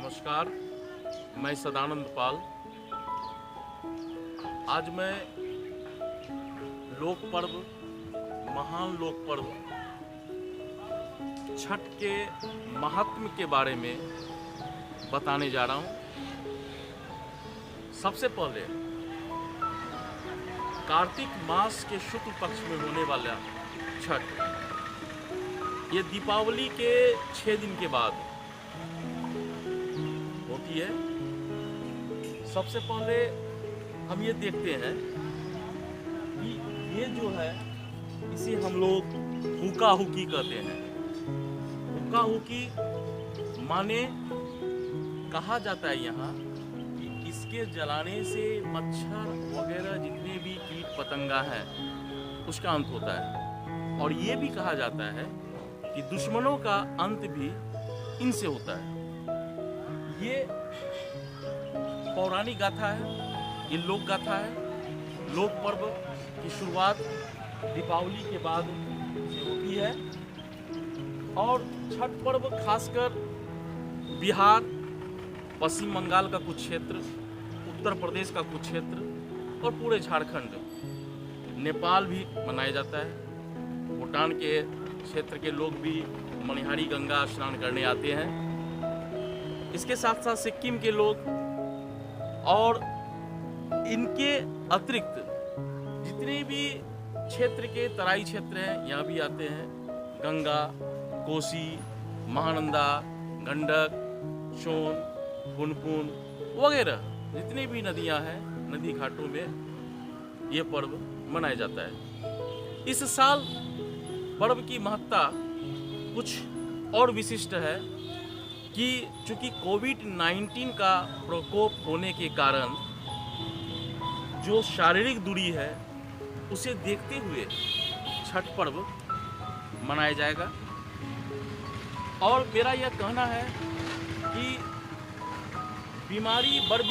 नमस्कार, मैं सदानंद पाल। आज मैं लोक पर्व, महान लोक पर्व छठ के महात्म्य के बारे में बताने जा रहा हूँ। सबसे पहले कार्तिक मास के शुक्ल पक्ष में होने वाला छठ, ये दीपावली के 6 दिन के बाद होती है। सबसे पहले हम ये देखते हैं कि ये जो है इसे हम लोग हुक्का हुक्की कहते हैं। हुक्का हुक्की माने कहा जाता है यहाँ कि इसके जलाने से मच्छर वगैरह जितने भी कीट पतंगा हैं उसका अंत होता है, और ये भी कहा जाता है कि दुश्मनों का अंत भी इनसे होता है। ये पौराणिक गाथा है, ये लोक गाथा है। लोक पर्व की शुरुआत दीपावली के बाद से होती है, और छठ पर्व खासकर बिहार, पश्चिम बंगाल का कुछ क्षेत्र, उत्तर प्रदेश का कुछ क्षेत्र और पूरे झारखंड, नेपाल भी मनाया जाता है। भूटान के क्षेत्र के लोग भी मणिहारी गंगा स्नान करने आते हैं। इसके साथ साथ सिक्किम के लोग, और इनके अतिरिक्त जितने भी क्षेत्र के तराई क्षेत्र हैं यहाँ भी आते हैं। गंगा, कोसी, महानंदा, गंडक, सोन, पुनपुन वगैरह जितनी भी नदियाँ हैं, नदी घाटों में ये पर्व मनाया जाता है। इस साल पर्व की महत्ता कुछ और विशिष्ट है कि चूंकि कोविड-19 का प्रकोप होने के कारण जो शारीरिक दूरी है उसे देखते हुए छठ पर्व मनाया जाएगा। और मेरा यह कहना है कि बीमारी बर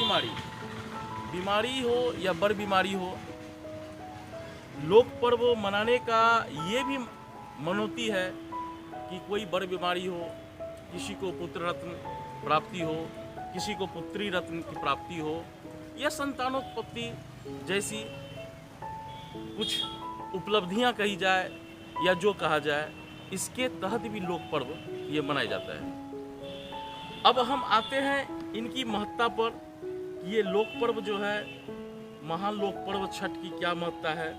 बीमारी हो या बर बीमारी हो, लोक पर्व मनाने का ये भी मनोती है कि कोई बर बीमारी हो, किसी को पुत्र रत्न प्राप्ति हो, किसी को पुत्री रत्न की प्राप्ति हो, या संतानोत्पत्ति जैसी कुछ उपलब्धियां कही जाए या जो कहा जाए, इसके तहत भी लोक पर्व ये मनाया जाता है। अब हम आते हैं इनकी महत्ता पर कि ये लोक पर्व जो है, महान लोक पर्व छठ की क्या महत्ता है।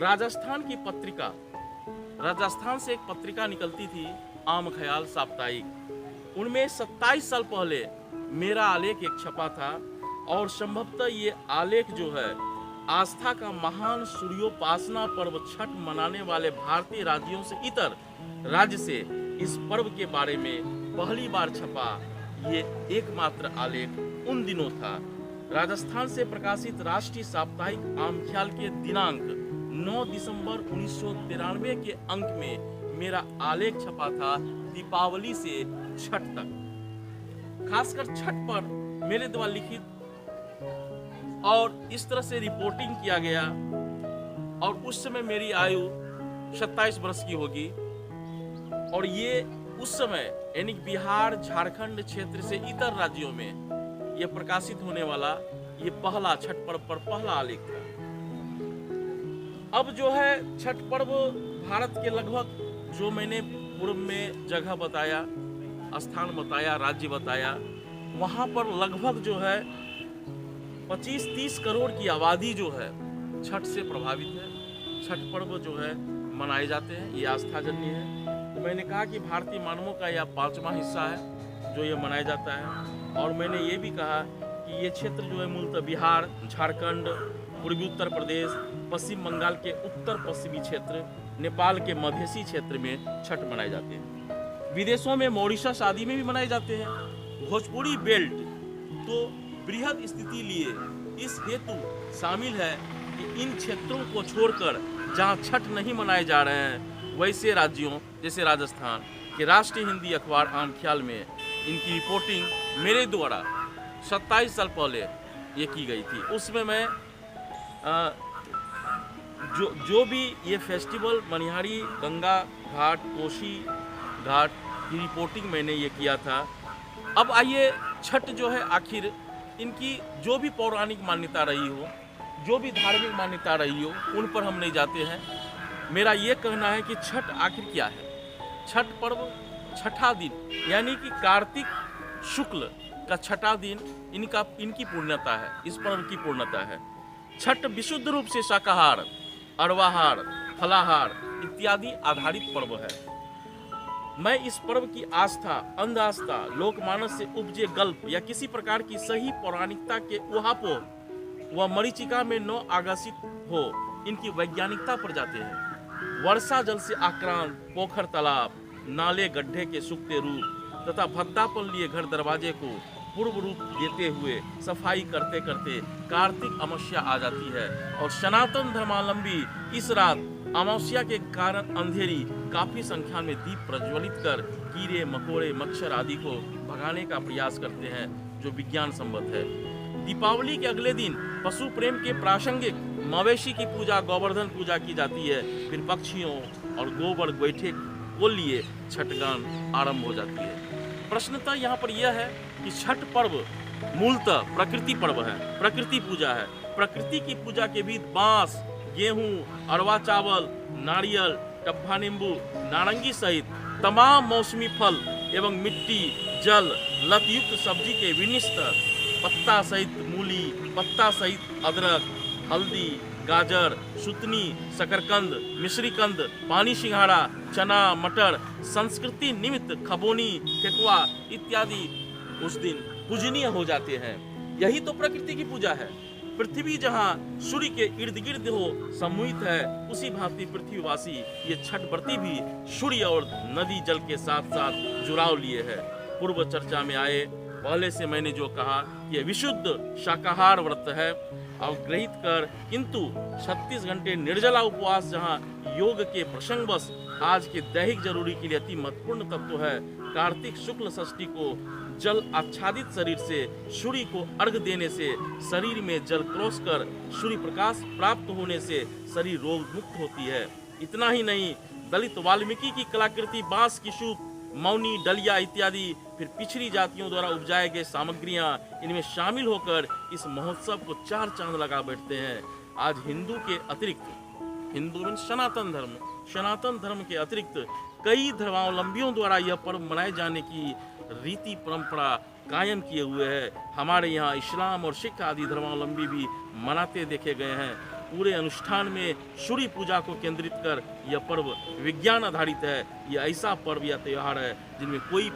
राजस्थान की पत्रिका, राजस्थान से एक पत्रिका निकलती थी, आम ख्याल साप्ताहिक, उनमें 27 साल पहले मेरा आलेख एक छपा था, और संभवतः ये आलेख जो है आस्था का महान सूर्योपासना पर्व छठ मनाने वाले भारतीय राज्यों से इतर राज्य से इस पर्व के बारे में पहली बार छपा ये एकमात्र आलेख उन दिनों था। राजस्थान से प्रकाशित राष्ट्रीय साप्ताहिक आम ख्याल के दिनांक 9 दिसंबर 1993 के अंक में मेरा आलेख छपा था दीपावली से छठ तक, खासकर छठ पर मेरे द्वारा लिखित, और इस तरह से रिपोर्टिंग किया गया। और उस समय मेरी आयु 27 वर्ष की होगी, और ये उस समय यानी बिहार, झारखंड क्षेत्र से इतर राज्यों में ये प्रकाशित होने वाला ये पहला छठ पर्व पर पहला आलेख था। अब जो है छठ पर्व भारत के लगभग, जो मैंने पूर्व में जगह बताया, स्थान बताया, राज्य बताया, वहाँ पर लगभग जो है 25-30 करोड़ की आबादी जो है छठ से प्रभावित है। छठ पर्व जो है मनाए जाते हैं, ये आस्थाजन्य है। तो मैंने कहा कि भारतीय मानवों का यह 5वां हिस्सा है जो ये मनाया जाता है। और मैंने ये भी कहा कि ये क्षेत्र जो है मूलतः बिहार, झारखंड, पूर्वी उत्तर प्रदेश, पश्चिम बंगाल के उत्तर पश्चिमी क्षेत्र, नेपाल के मधेसी क्षेत्र में छठ मनाए जाते हैं। विदेशों में मॉरिशस आदि में भी मनाए जाते हैं। भोजपुरी बेल्ट तो बृहद स्थिति लिए इस हेतु शामिल है कि इन क्षेत्रों को छोड़कर जहां छठ नहीं मनाए जा रहे हैं, वैसे राज्यों जैसे राजस्थान के राष्ट्रीय हिंदी अखबार आम ख्याल में इनकी रिपोर्टिंग मेरे द्वारा 27 साल पहले ये की गई थी। उसमें मैं जो भी ये फेस्टिवल मणिहारी गंगा घाट, कोसी घाट की रिपोर्टिंग मैंने ये किया था, अब आइए, छठ जो है आखिर इनकी जो भी पौराणिक मान्यता रही हो, जो भी धार्मिक मान्यता रही हो, उन पर हम नहीं जाते हैं। मेरा ये कहना है कि छठ आखिर क्या है। छठ पर्व छठा दिन यानी कि कार्तिक शुक्ल का छठा दिन इनकी पूर्णता है, इस पर्व की पूर्णता है। छठ विशुद्ध रूप से शाकाहार, अरवाहार, फलाहार इत्यादि आधारित पर्व है। मैं इस पर्व की आस्था, अंध आस्था, लोकमानस से उपजे गल्प या किसी प्रकार की सही पौराणिकता के उहापोह व मरीचिका में न आगसित हो, इनकी वैज्ञानिकता पर जाते हैं। वर्षा जल से आक्रांत पोखर, तालाब, नाले, गड्ढे के सूखते रूप तथा भद्दापन लिए घर दरवाजे को पूर्व रूप देते हुए सफाई करते करते कार्तिक अमावस्या आ जाती है और सनातन धर्मावलंबी इस रात अमावस्या के कारण अंधेरी काफी संख्या में दीप प्रज्वलित कर कीड़े मकोड़े मच्छर आदि को भगाने का प्रयास करते हैं, जो विज्ञान सम्मत है। दीपावली के अगले दिन पशु प्रेम के प्रासंगिक मवेशी की पूजा, गोवर्धन पूजा की जाती है। फिर पक्षियों और गोबर गोईठे को लिए छठगान आरंभ हो जाती है। प्रश्नतः यहाँ पर यह है कि छठ पर्व मूलतः प्रकृति पर्व है, प्रकृति पूजा है। प्रकृति की पूजा के बीच बांस, गेहूं, अरवा चावल, नारियल, टप्पा नींबू, नारंगी सहित तमाम मौसमी फल एवं मिट्टी, जल, लतयुक्त सब्जी के विनिष्ट पत्ता सहित मूली, पत्ता सहित अदरक, हल्दी, गाजर, सुतनी, शकरकंद, मिश्रीकंद, पानी सिंघाड़ा, चना, मटर, संस्कृति निमित्त खबोनी, ठेकुआ इत्यादि उस दिन पूजनीय हो जाते हैं। यही तो प्रकृति की पूजा है। पृथ्वी जहाँ सूर्य के इर्द गिर्द हो सम्मोहित है, उसी भांति पृथ्वीवासी ये छठ व्रती भी सूर्य और नदी जल के साथ साथ जुड़ाव लिए है। पूर्व चर्चा में आए पहले से मैंने जो कहा कि विशुद्ध शाकाहार व्रत है अवग्रहित कर, किंतु 36 घंटे निर्जला उपवास जहाँ योग के प्रसंगवश आज के दैहिक जरूरी के लिए अति महत्वपूर्ण तत्व है। कार्तिक शुक्ल षष्ठी को जल आच्छादित शरीर से सूर्य को अर्घ देने से शरीर में जल क्रोश कर सूर्य प्रकाश प्राप्त होने से शरीर रोग मुक्त होती है। इतना ही नहीं, दलित वाल्मीकि की कलाकृति बांस की सूप, मौनी, डलिया इत्यादि फिर पिछड़ी जातियों द्वारा उपजाए गए सामग्रियां इनमें शामिल होकर इस महोत्सव को चार चांद लगा बैठते हैं। आज हिंदू के अतिरिक्त, हिंदू में सनातन धर्म के अतिरिक्त कई धर्मावलंबियों द्वारा यह पर्व मनाए जाने की रीति परंपरा कायम किए हुए है। हमारे यहाँ इस्लाम और सिख आदि धर्मावलंबी भी मनाते देखे गए हैं। पूरे अनुष्ठान में सूर्य पूजा को केंद्रित कर यह पर्व विज्ञान आधारित है। यह ऐसा पर्व या त्यौहार है जिनमें कोई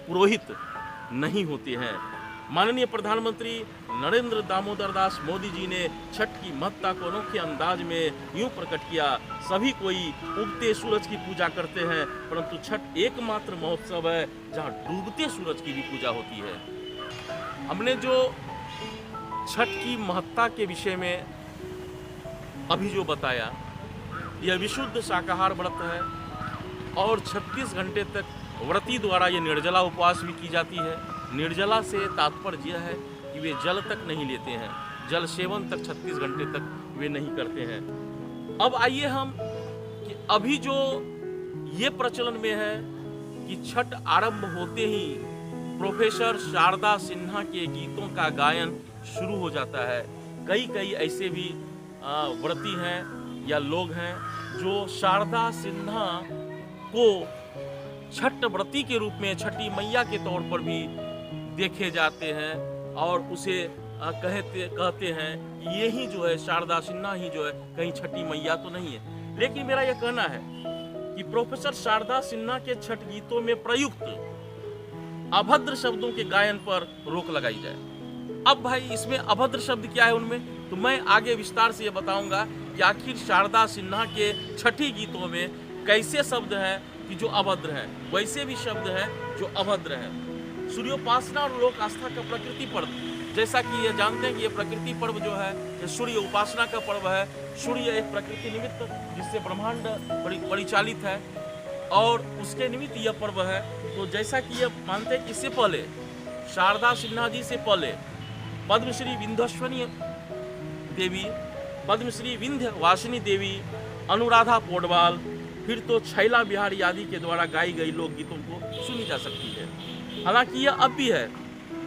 पुरोहित नहीं होते हैं। माननीय प्रधानमंत्री नरेंद्र दामोदर दास मोदी जी ने छठ की महत्ता को अनोखे अंदाज में यूं प्रकट किया। सभी कोई उगते सूरज की पूजा करते हैं, परंतु छठ एकमात्र महोत्सव है जहां डूबते सूरज की भी पूजा होती है। हमने जो छठ की महत्ता के विषय में अभी जो बताया, यह विशुद्ध शाकाहार व्रत है और 36 घंटे तक व्रती द्वारा ये निर्जला उपवास भी की जाती है। निर्जला से तात्पर्य यह है कि वे जल तक नहीं लेते हैं, जल सेवन तक 36 घंटे तक वे नहीं करते हैं। अब आइए हम कि अभी जो ये प्रचलन में है कि छठ आरंभ होते ही प्रोफेसर शारदा सिन्हा के गीतों का गायन शुरू हो जाता है। कई ऐसे भी व्रती हैं या लोग हैं जो शारदा सिन्हा को छठ व्रती के रूप में छठी मैया के तौर पर भी देखे जाते हैं और उसे कहते हैं ये ही जो है शारदा सिन्हा ही जो है, कहीं छठी मैया तो नहीं है। लेकिन मेरा यह कहना है कि प्रोफेसर शारदा सिन्हा के छठ गीतों में प्रयुक्त अभद्र शब्दों के गायन पर रोक लगाई जाए। अब भाई इसमें अभद्र शब्द क्या है उनमें, तो मैं आगे विस्तार से ये बताऊंगा कि आखिर शारदा सिन्हा के छठी गीतों में कैसे शब्द हैं कि जो अभद्र हैं, वैसे भी शब्द हैं जो अभद्र हैं। सूर्योपासना और लोक आस्था का प्रकृति पर्व, जैसा कि ये जानते हैं कि ये प्रकृति पर्व जो है ये सूर्य उपासना का पर्व है। सूर्य एक प्रकृति निमित्त जिससे ब्रह्मांड परिचालित है और उसके निमित्त यह पर्व है। तो जैसा कि ये मानते हैं कि इससे पहले शारदा सिन्हा जी से पहले पद्मश्री विंध्यवासिनी देवी, पद्मश्री विंध्यवासिनी देवी, अनुराधा पौडवाल, फिर तो छैला बिहारी आदि के द्वारा गाई गई लोकगीतों को सुनी जा सकती है। हालांकि यह अब भी है,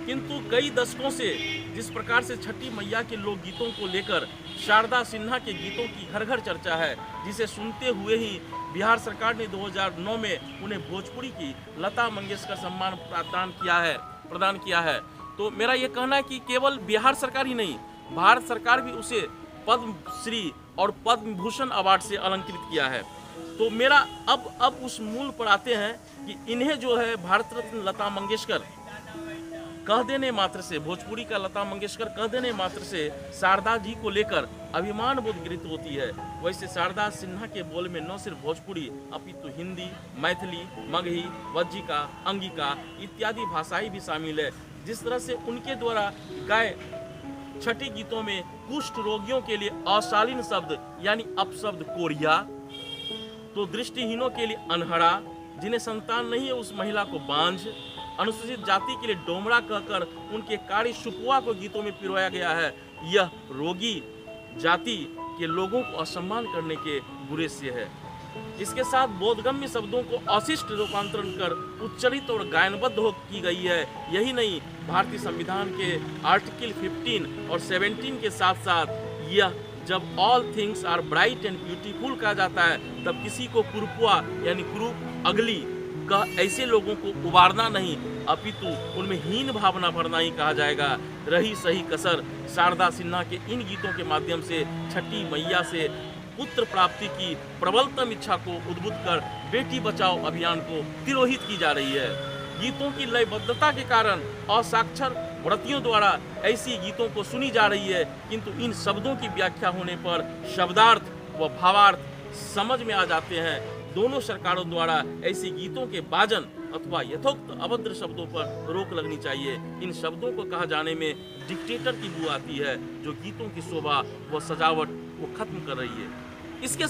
किंतु कई दशकों से जिस प्रकार से छठी मैया के लोकगीतों को लेकर शारदा सिन्हा के गीतों की घर घर चर्चा है, जिसे सुनते हुए ही बिहार सरकार ने 2009 में उन्हें भोजपुरी की लता मंगेशकर सम्मान प्रदान किया है। तो मेरा ये कहना है कि केवल बिहार सरकार ही नहीं, भारत सरकार भी उसे पद्म श्री और पद्म भूषण अवार्ड से अलंकृत किया है। तो मेरा अब उस मूल पर आते हैं कि इन्हें जो है भारत रत्न लता मंगेशकर कह देने मात्र से, भोजपुरी का लता मंगेशकर कह देने मात्र से शारदा जी को लेकर अभिमान बोध गृहित होती है। वैसे शारदा सिन्हा के बोल में न सिर्फ भोजपुरी अपितु हिंदी, मैथिली, मगही, वज्जिका, अंगिका इत्यादि भाषाएं भी शामिल है। जिस तरह से उनके द्वारा गाए छठी गीतों में कुष्ठ रोगियों के लिए अशालीन शब्द यानी अपशब्द कोरिया, तो दृष्टिहीनों के लिए अनहरा, जिन्हें संतान नहीं है उस महिला को बांझ, अनुसूचित जाति के लिए डोमरा कहकर उनके कार्य सुपुआ को गीतों में पिरोया गया है। यह रोगी जाति के लोगों को असम्मान करने के बुरे से है। इसके साथ बोधगम्य शब्दों को अशिष्ट रूपांतरण कर उच्चरित और गायनबद्ध की गई है। यही नहीं, भारतीय संविधान के आर्टिकल 15 और 17 के साथ साथ यह जब all things are bright and beautiful कहा जाता है, तब किसी को कुरूपुआ यानी कुरूप, अगली का ऐसे लोगों को उबारना नहीं, अपितु उनमें हीन भावना भरना ही कहा जाएगा। रही सही कसर शारदा सिन्हा के इन गीतों के माध्यम से छठी मैया से पुत्र प्राप्ति की प्रबलतम इच्छा को उद्बुद्ध कर बेटी बचाओ अभियान को तिरोहित की जा रही है। गीतों की लयबद्धता के कारण असाक्षर व्रतियों द्वारा ऐसी गीतों को सुनी जा रही है, किंतु इन शब्दों की व्याख्या होने पर शब्दार्थ व भावार्थ समझ में आ जाते हैं। दोनों सरकारों द्वारा ऐसी गीतों के बाजन अथवा यथोक्त अभद्र शब्दों पर रोक लगनी चाहिए। इन शब्दों को कहा जाने में डिक्टेटर की बू आती है, जो गीतों की शोभा व सजावट को खत्म कर रही है। इसके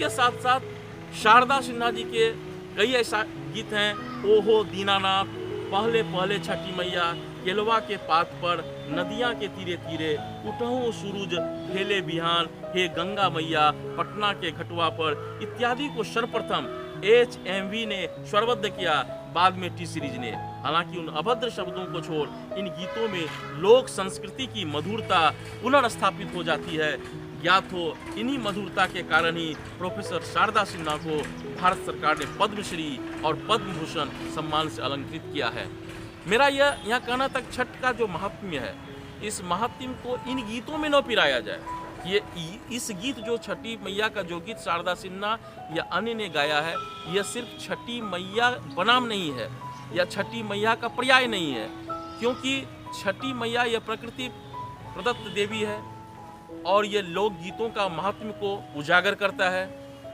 साथ साथ शारदा सिन्हा जी के कई ऐसा गीत हैं। ओहो दीनानाथ, पहले पहले छठी मैया, केलवा के पात पर, नदियाँ के तीरे तीरे, उठहु सूरज हेले बिहान, हे गंगा मैया, पटना के घटवा पर इत्यादि को सर्वप्रथम HMV ने स्वरबद्ध किया, बाद में टी सीरीज ने। हालांकि उन अभद्र शब्दों को छोड़ इन गीतों में लोक संस्कृति की मधुरता पुनर्स्थापित हो जाती है। ज्ञात हो इन्हीं मधुरता के कारण ही प्रोफेसर शारदा सिन्हा को भारत सरकार ने पद्मश्री और पद्म भूषण सम्मान से अलंकृत किया है। मेरा यह यहाँ कहना तक छठ का जो महात्म्य है, इस महात्म्य को इन गीतों में न पिराया जाए। ये इस गीत जो छठी मैया का जो गीत शारदा सिन्हा या अन्य ने गाया है, यह सिर्फ छठी मैया बनाम नहीं है या छठी मैया का पर्याय नहीं है, क्योंकि छठी मैया यह प्रकृति प्रदत्त देवी है और ये लोकगीतों का महात्म्य को उजागर करता है।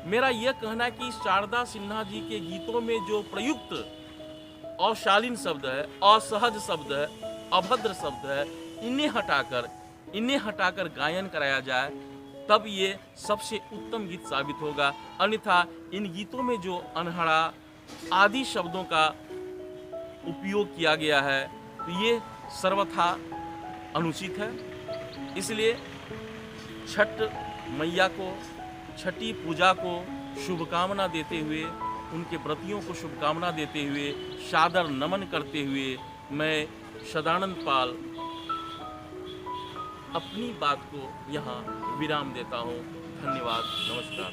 मेरा यह कहना है कि शारदा सिन्हा जी के गीतों में जो प्रयुक्त अशालीन शब्द है, असहज शब्द है, अभद्र शब्द है, इन्हें हटाकर गायन कराया जाए, तब ये सबसे उत्तम गीत साबित होगा। अन्यथा इन गीतों में जो अनहड़ा आदि शब्दों का उपयोग किया गया है, तो ये सर्वथा अनुचित है। इसलिए छठ मैया को, छठी पूजा को शुभकामना देते हुए, उनके व्रतियों को शुभकामना देते हुए, सादर नमन करते हुए मैं सदानंद पाल अपनी बात को यहाँ विराम देता हूँ। धन्यवाद, नमस्कार।